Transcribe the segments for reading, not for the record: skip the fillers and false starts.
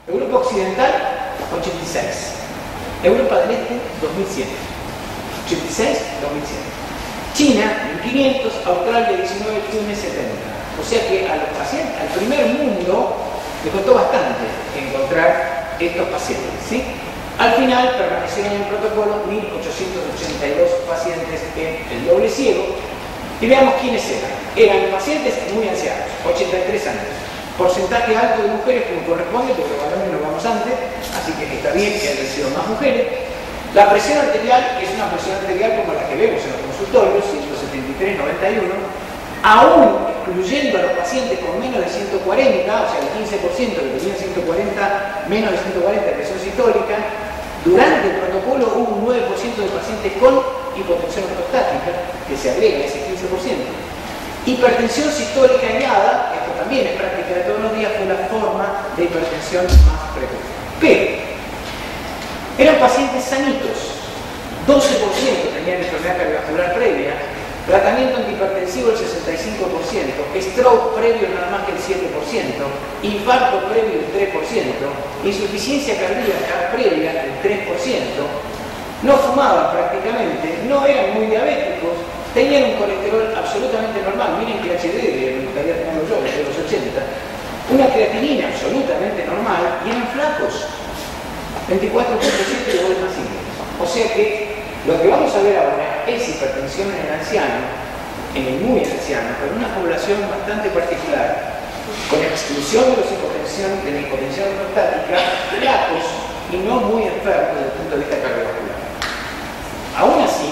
Europa Occidental, 86. Europa del Este, 2100. 86, 2100. China, 1500, Australia, 19, Túnez, 70. O sea que a los pacientes, al primer mundo, le costó bastante encontrar estos pacientes, ¿sí? Al final permanecieron en el protocolo 1882 pacientes en el doble ciego. Y veamos quiénes eran. Eran pacientes muy ancianos, 83 años. Porcentaje alto de mujeres como corresponde, porque los varones nos vamos antes, así que está bien que hayan sido más mujeres. La presión arterial es una presión arterial como la que vemos en los consultorios, 173/91, aún excluyendo a los pacientes con menos de 140, o sea, el 15% que tenían 140, menos de 140 de presión sistólica. Durante el protocolo hubo un 9% de pacientes con hipotensión ortostática, que se agrega a ese 15%. Hipertensión sistólica guiada, esto también es práctica de todos los días, fue la forma de hipertensión más frecuente. Pero eran pacientes sanitos, 12% tenían enfermedad cardiovascular previa, tratamiento antihipertensivo el 65%, stroke previo nada más que el 7%, infarto previo el 3%, insuficiencia cardíaca previa el 3%, no fumaban prácticamente, no eran muy diabéticos, tenían un colesterol absolutamente normal, miren que HD, me gustaría tenerlo yo, de los 80, una creatinina absolutamente normal y eran flacos, 24,7 de vueltas simples. O sea que lo que vamos a ver ahora es hipertensión en el anciano, en el muy anciano, pero en una población bastante particular, con exclusión de la hipotensión ortostática, flacos y no muy enfermos desde el punto de vista cardiovascular. Aún así,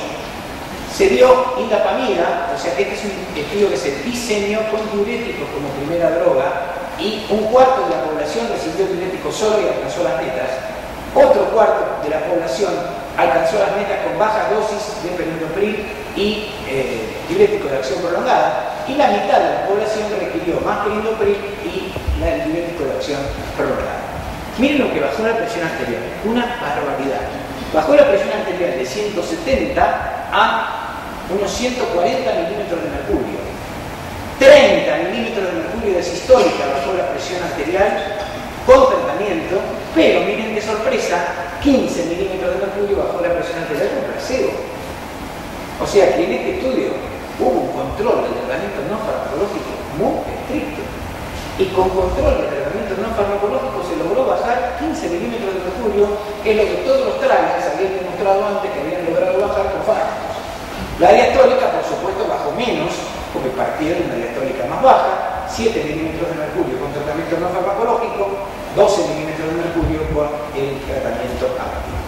se dio indapamida, o sea que este es un estudio que se diseñó con diuréticos como primera droga, y un cuarto de la población recibió diuréticos solo y alcanzó las metas. Otro cuarto de la población alcanzó las metas con baja dosis de perindopril y diuréticos de acción prolongada, y la mitad de la población requirió más perindopril y el diurético de acción prolongada. Miren lo que bajó la presión arterial, una barbaridad. Bajó la presión arterial de 170 a unos 140 milímetros de mercurio. 30 milímetros de mercurio de sistólica bajó la presión arterial con tratamiento, pero miren qué sorpresa, 15 milímetros de mercurio bajó la presión arterial con placebo. O sea que en este estudio hubo un control del tratamiento no farmacológico muy estricto. Y con control del tratamiento no farmacológico se logró bajar 15 milímetros de mercurio, que es lo que todos los trials habían demostrado antes que habían logrado bajar con fármacos. La diastólica, por supuesto, bajó menos, porque partieron de una diastólica más baja, 7 milímetros de mercurio con tratamiento no farmacológico, 12 milímetros de mercurio con el tratamiento activo.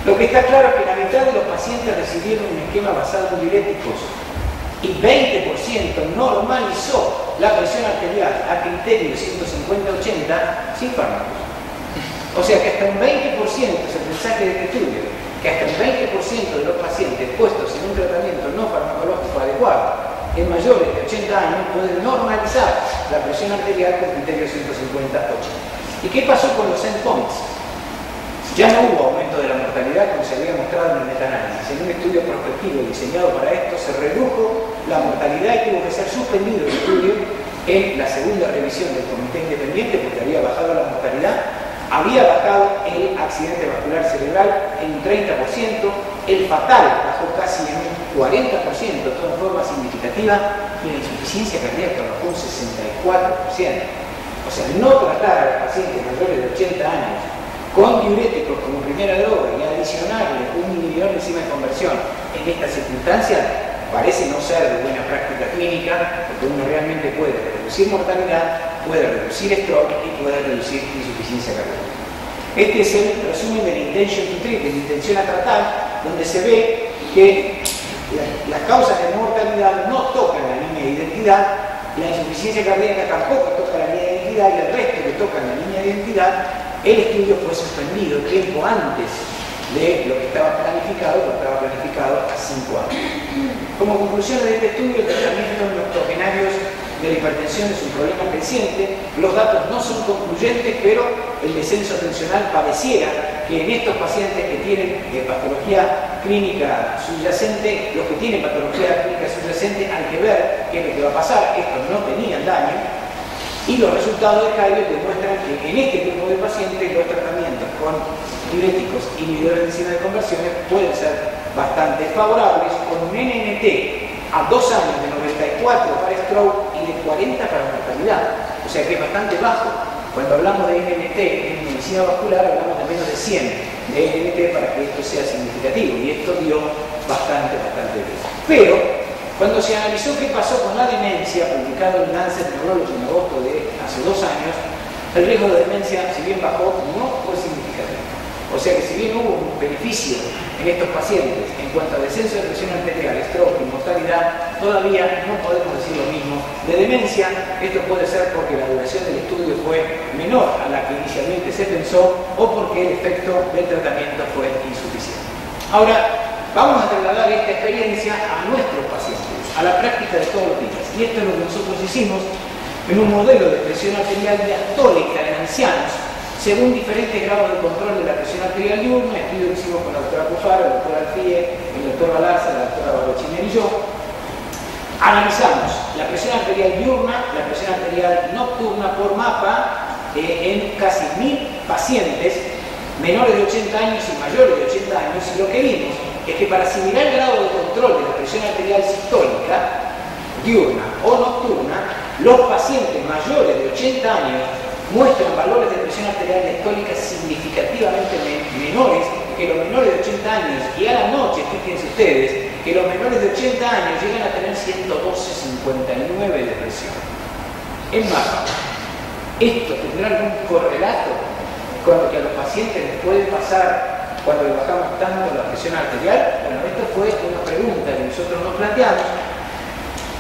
Lo que está claro es que la mitad de los pacientes recibieron un esquema basado en diuréticos y 20% normalizó la presión arterial a criterio 150-80 sin fármacos. O sea que hasta un 20% es el mensaje de este estudio, que hasta un 20% de los pacientes puestos en un tratamiento no farmacológico adecuado en mayores de 80 años pueden normalizar la presión arterial con criterio 150-80. ¿Y qué pasó con los endpoints? Ya no hubo aumento de la mortalidad como se había mostrado en el metaanálisis. En un estudio prospectivo diseñado para esto se redujo la mortalidad y tuvo que ser suspendido el estudio en la segunda revisión del comité independiente porque había bajado la mortalidad, había bajado el accidente vascular cerebral en un 30%, el fatal bajó casi en un 40%, todo en forma significativa, y la insuficiencia cardíaca bajó un 64%. O sea, no tratar a los pacientes mayores de 80 años con diuréticos como primera droga y adicionarle un inhibidor de enzima de conversión en estas circunstancias parece no ser de buena práctica clínica, porque uno realmente puede reducir mortalidad, puede reducir stroke y puede reducir insuficiencia cardíaca. Este es el resumen de la intention to treat, de la intención a tratar, donde se ve que las causas de mortalidad no tocan la línea de identidad, la insuficiencia cardíaca tampoco toca la línea de identidad y el resto que tocan la línea de identidad. El estudio fue suspendido tiempo antes de lo que estaba planificado, porque estaba planificado a 5 años. Como conclusión de este estudio, el tratamiento de los octogenarios de la hipertensión es un problema creciente, los datos no son concluyentes, pero el descenso tensional pareciera que en estos pacientes que tienen patología clínica subyacente, los que tienen patología clínica subyacente, hay que ver qué es lo que va a pasar. Estos no tenían daño, Y los resultados de Hayward demuestran que en este tipo de pacientes los tratamientos con diuréticos inhibidores de enzima de conversiones pueden ser bastante favorables, con un NNT a 2 años de 94 para stroke y de 40 para mortalidad. O sea que es bastante bajo. Cuando hablamos de NNT en medicina vascular hablamos de menos de 100 de NNT para que esto sea significativo, y esto dio bastante bien. Pero cuando se analizó qué pasó con la demencia, publicado en Lancet Neurology en agosto de hace 2 años, el riesgo de demencia, si bien bajó, no fue significativo. O sea que si bien hubo un beneficio en estos pacientes en cuanto a descenso de presión arterial, stroke y mortalidad, todavía no podemos decir lo mismo de demencia. Esto puede ser porque la duración del estudio fue menor a la que inicialmente se pensó, o porque el efecto del tratamiento fue insuficiente. Ahora, vamos a trasladar esta experiencia a nuestros pacientes, a la práctica de todos los días. Y esto es lo que nosotros hicimos en un modelo de presión arterial diastólica en ancianos, según diferentes grados de control de la presión arterial diurna. Estudio que hicimos con la doctora Cufaro, el doctor Alfie, el doctor Balarza, la doctora Barochiner y yo. Analizamos la presión arterial diurna, la presión arterial nocturna por mapa en casi 1000 pacientes menores de 80 años y mayores de 80 años, y lo que vimos es que para similar el grado de control de la presión arterial sistólica, diurna o nocturna, los pacientes mayores de 80 años muestran valores de presión arterial diastólica significativamente menores que los menores de 80 años, y a la noche, fíjense ustedes, que los menores de 80 años llegan a tener 112,59 de presión. Es más, ¿esto tendrá algún correlato con lo que a los pacientes les puede pasar cuando le bajamos tanto la presión arterial? Bueno, esto fue una pregunta que nosotros nos planteamos.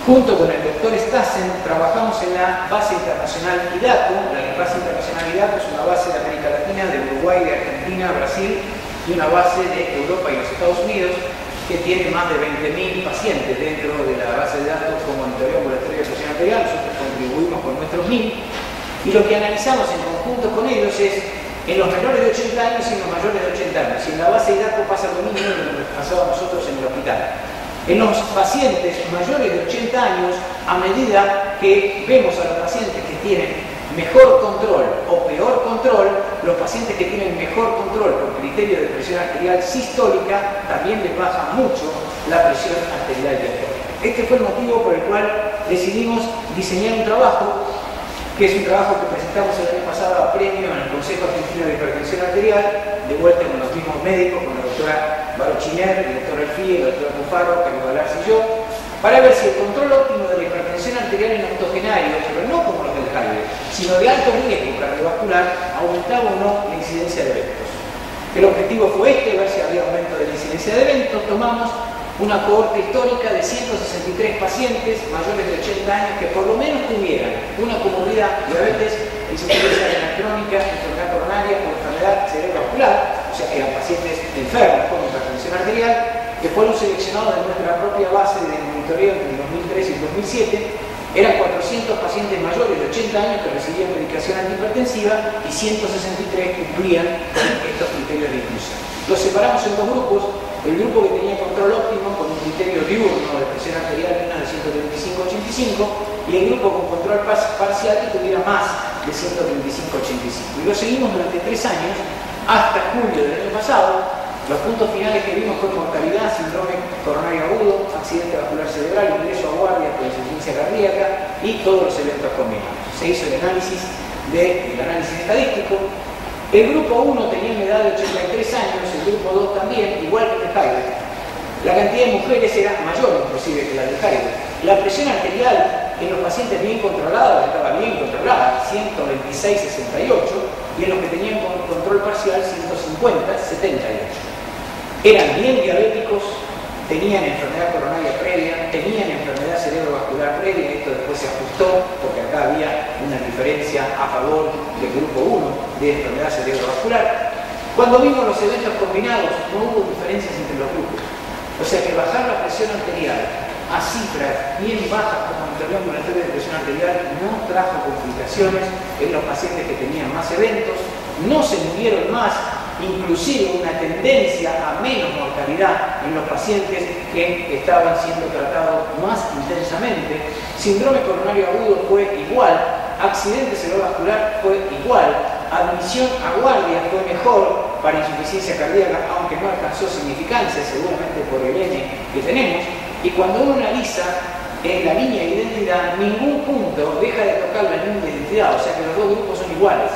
Junto con el doctor Stassen trabajamos en la base internacional IDACO. La base internacional IDACO es una base de América Latina, de Uruguay, de Argentina, Brasil, y una base de Europa y los Estados Unidos, que tiene más de 20.000 pacientes dentro de la base de datos con monitoreo ambulatorio de presión arterial. Nosotros contribuimos con nuestros 1000, y lo que analizamos en conjunto con ellos es en los menores de 80 años y en los mayores de 80 años. Y en la base de datos pasa lo mismo que nos pasaba a nosotros en el hospital. En los pacientes mayores de 80 años, a medida que vemos a los pacientes que tienen mejor control o peor control, los pacientes que tienen mejor control por criterio de presión arterial sistólica, también les baja mucho la presión arterial diastólica. Este fue el motivo por el cual decidimos diseñar un trabajo, que es un trabajo que presentamos el año pasado a premio en el Consejo Argentino de Hipertensión Arterial, de vuelta con los mismos médicos, con la doctora Barochiner, el doctor Alfie, el doctor Cufaro, Carlos Balarza y yo, para ver si el control óptimo de la hipertensión arterial en octogenarios, pero no como los del Hayward, sino de alto riesgo cardiovascular, aumentaba o no la incidencia de eventos. El objetivo fue este, ver si había aumento de la incidencia de eventos. Tomamos una cohorte histórica de 163 pacientes mayores de 80 años que por lo menos tuvieran una comorbidad, diabetes, insuficiencia renal crónica, enfermedad coronaria o enfermedad cerebrovascular, o sea que eran pacientes enfermos con hipertensión arterial, que fueron seleccionados de nuestra propia base de monitoreo entre 2003 y 2007. Eran 400 pacientes mayores de 80 años que recibían medicación antihipertensiva y 163 cumplían con estos criterios de inclusión. Los separamos en dos grupos: el grupo que tenía control óptimo con un criterio diurno de presión arterial menos de 135-85 y el grupo con control parcial que tuviera más de 135-85. Y lo seguimos durante 3 años hasta julio del año pasado. Los puntos finales que vimos fue mortalidad, síndrome coronario agudo, accidente vascular cerebral, ingreso a guardia por insuficiencia cardíaca y todos los eventos combinados. Se hizo el análisis estadístico. El grupo 1 tenía una edad de 83 años, el grupo 2 también, igual que el Hayward. La cantidad de mujeres era mayor inclusive que la del Hayward. La presión arterial en los pacientes bien controlados estaba bien controlada, 126-68, y en los que tenían control parcial 150-78. Eran bien diabéticos, tenían enfermedad coronaria previa, tenían enfermedad cerebrovascular previa. Esto después se ajustó porque acá había una diferencia a favor del grupo 1 de enfermedad cerebrovascular. Cuando vimos los eventos combinados, no hubo diferencias entre los grupos. O sea que bajar la presión arterial a cifras bien bajas como monitoreo ambulatorio de presión arterial no trajo complicaciones en los pacientes que tenían más eventos, no se murieron más, inclusive una tendencia a menos mortalidad en los pacientes que estaban siendo tratados más intensamente. Síndrome coronario agudo fue igual accidente cerebrovascular fue igual, admisión a guardia fue mejor para insuficiencia cardíaca, aunque no alcanzó significancia, seguramente por el N que tenemos, y cuando uno analiza en la línea de identidad, ningún punto deja de tocar la línea de identidad, o sea que los dos grupos son iguales.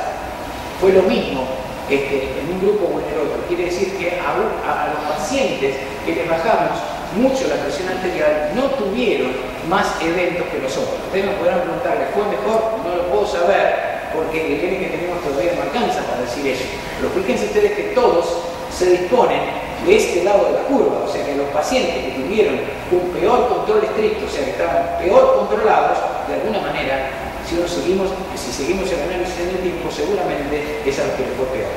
Fue lo mismo en un grupo o en el otro. Quiere decir que a los pacientes que les bajamos mucho la presión arterial no tuvieron más eventos que los otros. Ustedes me podrán preguntar, ¿les fue mejor? No lo puedo saber porque el N que tenemos todavía no alcanza para decir eso. Pero fíjense ustedes que todos se disponen de este lado de la curva, o sea que los pacientes que tuvieron un peor control estricto, o sea que estaban peor controlados, de alguna manera, si seguimos el análisis en el tiempo, seguramente es a los que les fue peor.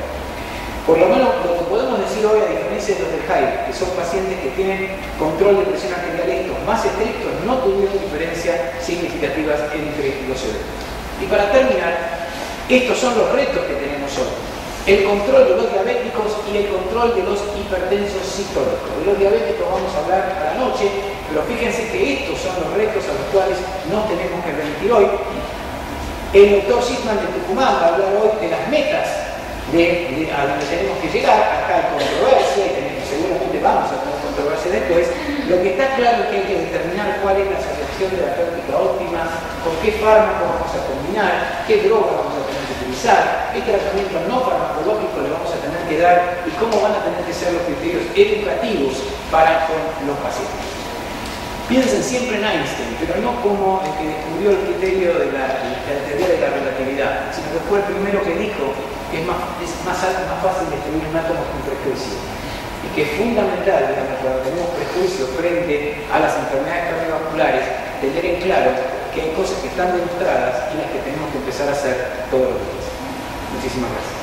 Por lo menos lo que podemos decir hoy, a diferencia de los del Hyde, que son pacientes que tienen control de presión arterial estos más estrictos, no tuvieron diferencias significativas entre los eventos. Y para terminar, estos son los retos que tenemos hoy. El control de los diabéticos y el control de los hipertensos sistólicos. De los diabéticos vamos a hablar a la noche, pero fíjense que estos son los retos a los cuales nos tenemos que remitir hoy. El doctor Sisman de Tucumán va a hablar hoy de las metas a donde tenemos que llegar. Acá hay controversia y seguramente vamos a tener controversia después. Lo que está claro es que hay que determinar cuál es la selección terapéutica óptima, con qué fármaco vamos a combinar, qué droga vamos a tener que utilizar, qué tratamiento no farmacológico le vamos a tener que dar y cómo van a tener que ser los criterios educativos para con los pacientes. Piensen siempre en Einstein, pero no como el que descubrió el criterio de la teoría de la relatividad, sino que fue el primero que dijo que es más fácil describir un átomo que un prejuicio. Y que es fundamental, digamos, cuando tenemos prejuicios frente a las enfermedades cardiovasculares, tener en claro que hay cosas que están demostradas y las que tenemos que empezar a hacer todos los días. Muchísimas gracias.